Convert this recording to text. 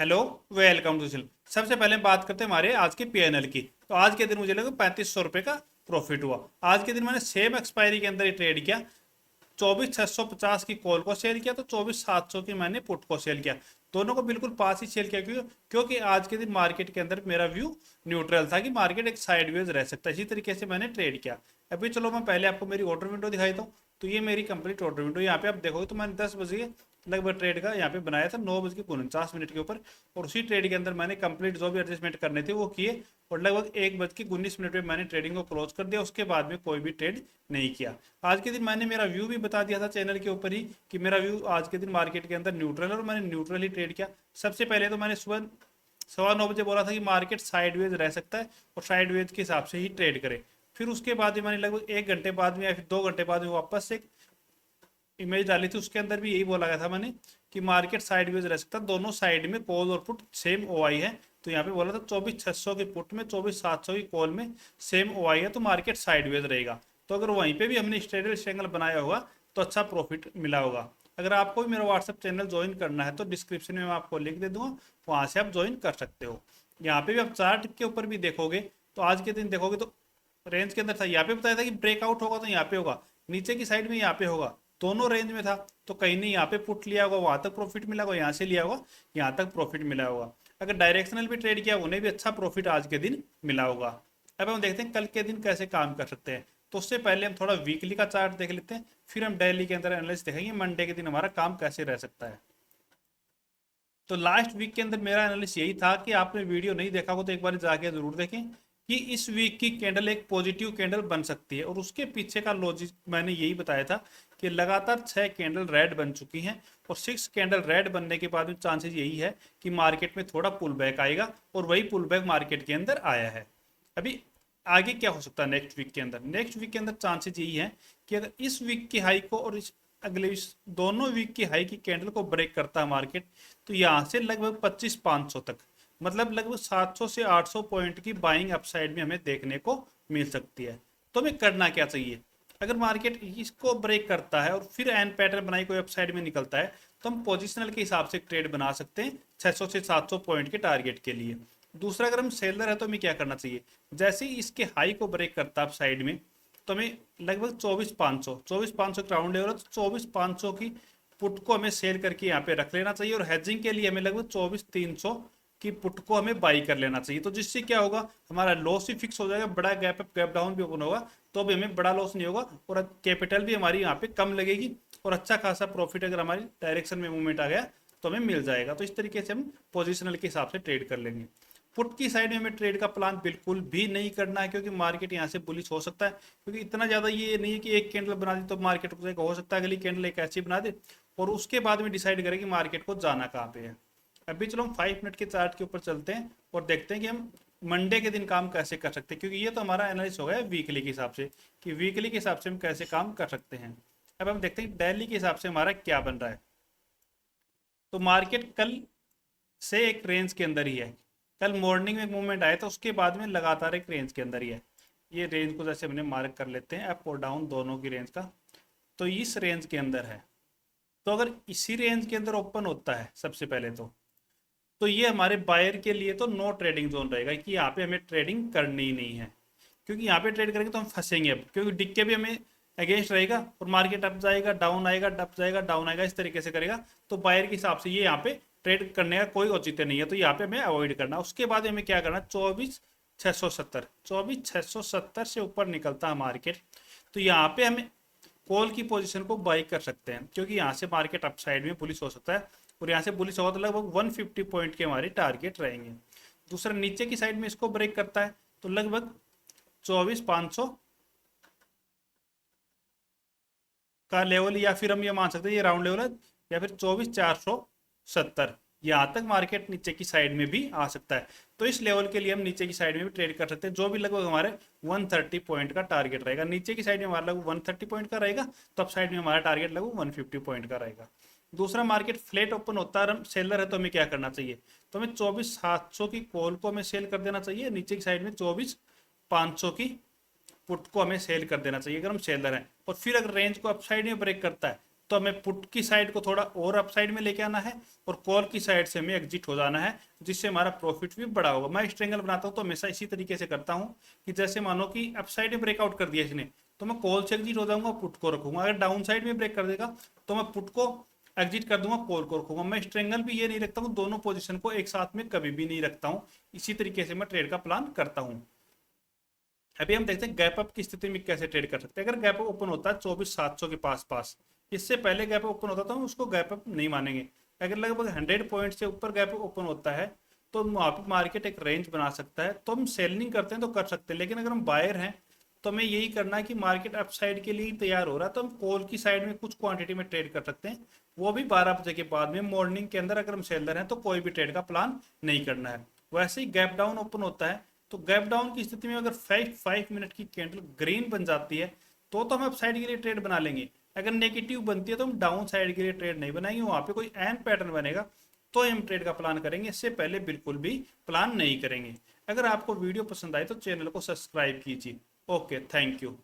Hello, welcome to channel. सबसे पहले बात करते हैं हमारे आज के पीएनएल की। तो आज के दिन मुझे लगा 3500 रुपये का प्रॉफिट हुआ। आज के दिन मैंने सेम एक्सपायरी के अंदर ही ट्रेड किया। 24,650 की कॉल को सेल किया तो 24,700 की मैंने पुट को सेल किया। दोनों को बिल्कुल पास ही सेल किया, क्योंकि आज के दिन मार्केट के अंदर मेरा व्यू न्यूट्रल था कि मार्केट एक साइडवेज रह सकता है। इसी तरीके से मैंने ट्रेड किया। अभी चलो मैं पहले आपको मेरी ऑर्डर विंडो दिखाई दूँ। तो ये मेरी कंप्लीट ऑर्डर विंडो, यहाँ पे आप देखोगे तो मैंने 10 बजे लगभग ट्रेड का यहाँ पे बनाया था 9:49 के ऊपर। और उसी ट्रेड के अंदर मैंने कंप्लीट जो भी एडजस्टमेंट करने थे वो किए और लगभग 1:19 पे मैंने ट्रेडिंग को क्लोज कर दिया। उसके बाद में कोई भी ट्रेड नहीं किया। आज के दिन मैंने मेरा व्यू भी बता दिया था चैनल के ऊपर ही कि मेरा व्यू आज के दिन मार्केट के अंदर न्यूट्रल है और मैंने न्यूट्रल ही ट्रेड किया। सबसे पहले तो मैंने सुबह 9:15 बोला था कि मार्केट साइडवेज रह सकता है और साइडवेज के हिसाब से ही ट्रेड करे। फिर उसके बाद ही मैंने लगभग 1 घंटे बाद में या फिर 2 घंटे बाद में वापस से इमेज डाली थी। उसके अंदर भी यही बोला गया था मैंने कि मार्केट साइडवेज रह सकता है, दोनों साइड में कॉल और पुट सेम ओआई है। तो यहाँ पे बोला था 24,600 की पुट में 24,700 की कॉल में सेम ओआई है तो मार्केट साइडवेज रहेगा। तो अगर वहीं पे भी हमने स्ट्रेटेजिक एंगल बनाया होगा तो अच्छा प्रॉफिट मिला होगा। अगर आपको भी मेरा व्हाट्सएप चैनल ज्वाइन करना है तो डिस्क्रिप्शन में मैं आपको लिंक दे दूंगा, वहां से आप ज्वाइन कर सकते हो। यहाँ पे भी आप चार्ट के ऊपर भी देखोगे तो आज के दिन देखोगे तो रेंज के अंदर था। यहाँ पे बताया था कि ब्रेकआउट होगा तो यहाँ पे होगा, नीचे की साइड में यहाँ पे होगा, दोनों रेंज में था। तो कहीं नहीं यहाँ पे पुट लिया होगा वहां तक प्रॉफिट मिला होगा, यहाँ से लिया होगा यहाँ तक प्रॉफिट मिला होगा। अगर डायरेक्शनल भी ट्रेड किया उन्हें भी अच्छा प्रॉफिट आज के दिन मिला होगा। अब हम देखते हैं कल के दिन कैसे काम कर सकते हैं। तो उससे पहले हम थोड़ा वीकली का चार्ट देख लेते हैं, फिर हम डेली के अंदर एनालिसिस देखेंगे मंडे के दिन हमारा काम कैसे रह सकता है। तो लास्ट वीक के अंदर मेरा एनालिसिस यही था कि आपने वीडियो नहीं देखा हो तो एक बार जाके जरूर देखें कि इस वीक की कैंडल एक पॉजिटिव कैंडल बन सकती है। और उसके पीछे का लॉजिक मैंने यही बताया था कि लगातार 6 कैंडल रेड बन चुकी हैं और 6 कैंडल रेड बनने के बाद में चांसेस यही है कि मार्केट में थोड़ा पुल बैक आएगा और वही पुल बैक मार्केट के अंदर आया है। अभी आगे क्या हो सकता है नेक्स्ट वीक के अंदर? नेक्स्ट वीक के अंदर चांसेस यही है कि अगर इस वीक की हाई को और इस अगले दोनों वीक की हाई की कैंडल को ब्रेक करता है मार्केट, तो यहाँ से लगभग 25,500 तक, मतलब लगभग 700 से 800 पॉइंट की बाइंग अपसाइड में हमें देखने को मिल सकती है। तो हमें करना क्या चाहिए? अगर मार्केट इसको ब्रेक करता है और फिर एन पैटर्न बनाई कोई अपसाइड में निकलता है तो हम पोजिशनल के हिसाब से ट्रेड बना सकते हैं 600 से 700 पॉइंट के टारगेट के लिए। दूसरा, अगर हम सेलर है तो हमें क्या करना चाहिए? जैसे ही इसके हाई को ब्रेक करता है अपसाइड में तो हमें लगभग 24,500 राउंड लेवल, तो 24,500 की पुट को हमें सेल करके यहाँ पे रख लेना चाहिए और हेजिंग के लिए हमें लगभग 24,300 की पुट को हमें बाई कर लेना चाहिए। तो जिससे क्या होगा, हमारा लॉस ही फिक्स हो जाएगा, बड़ा गैप अप गैप डाउन भी ओपन होगा तो भी हमें बड़ा लॉस नहीं होगा और कैपिटल भी हमारी यहाँ पे कम लगेगी और अच्छा खासा प्रॉफिट अगर हमारी डायरेक्शन में मूवमेंट आ गया तो हमें मिल जाएगा। तो इस तरीके से हम पोजिशनल के हिसाब से ट्रेड कर लेंगे। पुट की साइड में हमें ट्रेड का प्लान बिल्कुल भी नहीं करना है, क्योंकि मार्केट यहाँ से बुलिश हो सकता है। क्योंकि इतना ज़्यादा ये नहीं है कि एक कैंडल बना दी तो मार्केट को हो सकता है अगली कैंडल एक ऐसी बना दे और उसके बाद में डिसाइड करें कि मार्केट को जाना कहाँ पे है। अभी चलो हम 5 मिनट के चार्ट के ऊपर चलते हैं और देखते हैं कि हम मंडे के दिन काम कैसे कर सकते हैं, क्योंकि ये तो हमारा एनालिसिस हो गया वीकली के हिसाब से कि वीकली के हिसाब से हम कैसे काम कर सकते हैं। अब हम देखते हैं डेली के हिसाब से हमारा क्या बन रहा है। तो मार्केट कल से एक रेंज के अंदर ही है। कल मॉर्निंग में एक मूवमेंट आया था, उसके बाद में लगातार एक रेंज के अंदर ही है। ये रेंज को जैसे हमने मार्क कर लेते हैं अप और डाउन दोनों की रेंज का, तो इस रेंज के अंदर है। तो अगर इसी रेंज के अंदर ओपन होता है सबसे पहले तो ये हमारे बायर के लिए तो नो ट्रेडिंग जोन रहेगा कि यहाँ पे हमें ट्रेडिंग करनी ही नहीं है। क्योंकि यहाँ पे ट्रेड करेंगे तो हम फंसेंगे अब, क्योंकि डिक्के भी हमें अगेंस्ट रहेगा और मार्केट अप जाएगा डाउन आएगा, अप जाएगा डाउन आएगा, इस तरीके से करेगा। तो बायर के हिसाब से ये यहाँ पे ट्रेड करने का कोई औचित्य नहीं है, तो यहाँ पे हमें अवॉइड करना। उसके बाद हमें क्या करना, 24,670 से ऊपर निकलता है मार्केट तो यहाँ पे हमें कॉल की पोजीशन को बाई कर सकते हैं, क्योंकि यहाँ से मार्केट अपसाइड में बुलिश हो सकता है और यहाँ से बुलिश होगा तो लगभग 150 पॉइंट के हमारे टारगेट रहेंगे। दूसरा, नीचे की साइड में इसको ब्रेक करता है तो लगभग 24,500 का लेवल, या फिर हम ये मान सकते हैं ये राउंड लेवल है, या फिर 24,470 यहाँ तक मार्केट नीचे की साइड में भी आ सकता है। तो इस लेवल के लिए हम नीचे की साइड में भी ट्रेड कर सकते हैं, जो भी लगभग हमारे 130 पॉइंट का टारगेट रहेगा। नीचे की साइड में हमारा लगभग 130 पॉइंट का रहेगा तो अप साइड में हमारा टारगेट लगभग 150 पॉइंट का रहेगा। दूसरा, मार्केट फ्लैट ओपन होता है, हम सेलर है तो हमें क्या करना चाहिए? तो हमें 24,700 की कॉल को हमें सेल कर देना चाहिए, नीचे की साइड में 24,500 की पुट को हमें सेल कर देना चाहिए अगर हम सेलर हैं। और फिर अगर रेंज को अपसाइड में ब्रेक करता है तो हमें पुट की साइड को थोड़ा और अप साइड में लेके आना है और कॉल की साइड से हमें एग्जिट हो जाना है, जिससे हमारा प्रॉफिट भी बड़ा होगा। मैं ट्रायंगल बनाता हूँ तो हमेशा इसी तरीके से करता हूँ कि जैसे मानो कि अप साइड में ब्रेकआउट कर दिया इसने, तो मैं कॉल से एग्जिट हो जाऊंगा, पुट को रखूंगा। अगर डाउन साइड में ब्रेक कर देगा तो मैं पुट को एग्जिट कर दूंगा, कॉल को रखूंगा। मैं ट्रायंगल भी ये नहीं रखता हूँ, दोनों पोजीशन को एक साथ में कभी भी नहीं रखता हूँ। इसी तरीके से मैं ट्रेड का प्लान करता हूँ। अभी हम देखते हैं गैप अप की स्थिति में कैसे ट्रेड कर सकते हैं। अगर गैप अप ओपन होता है 24,700 के पास पास, इससे पहले गैप अप ओपन होता था, हम उसको गैप अप नहीं मानेंगे। अगर लगभग 100 पॉइंट से ऊपर गैप अप ओपन होता है तो वहाँ पे मार्केट एक रेंज बना सकता है। तो हम सेलिंग करते हैं तो कर सकते हैं, लेकिन अगर हम बायर हैं तो हमें यही करना है कि मार्केट अप साइड के लिए तैयार हो रहा है तो हम कॉल की साइड में कुछ क्वांटिटी में ट्रेड कर सकते हैं, वो भी 12 बजे के बाद में। मॉर्निंग के अंदर अगर हम सेलर हैं तो कोई भी ट्रेड का प्लान नहीं करना है। वैसे ही गैप डाउन ओपन होता है तो गैप डाउन की स्थिति में अगर 5 मिनट की कैंडल ग्रीन बन जाती है तो हम अप साइड के लिए ट्रेड बना लेंगे। अगर नेगेटिव बनती है तो हम डाउन साइड के लिए ट्रेड नहीं बनाएंगे, वहां पे कोई एन पैटर्न बनेगा तो हम ट्रेड का प्लान करेंगे, इससे पहले बिल्कुल भी प्लान नहीं करेंगे। अगर आपको वीडियो पसंद आए तो चैनल को सब्सक्राइब कीजिए। Okay, thank you.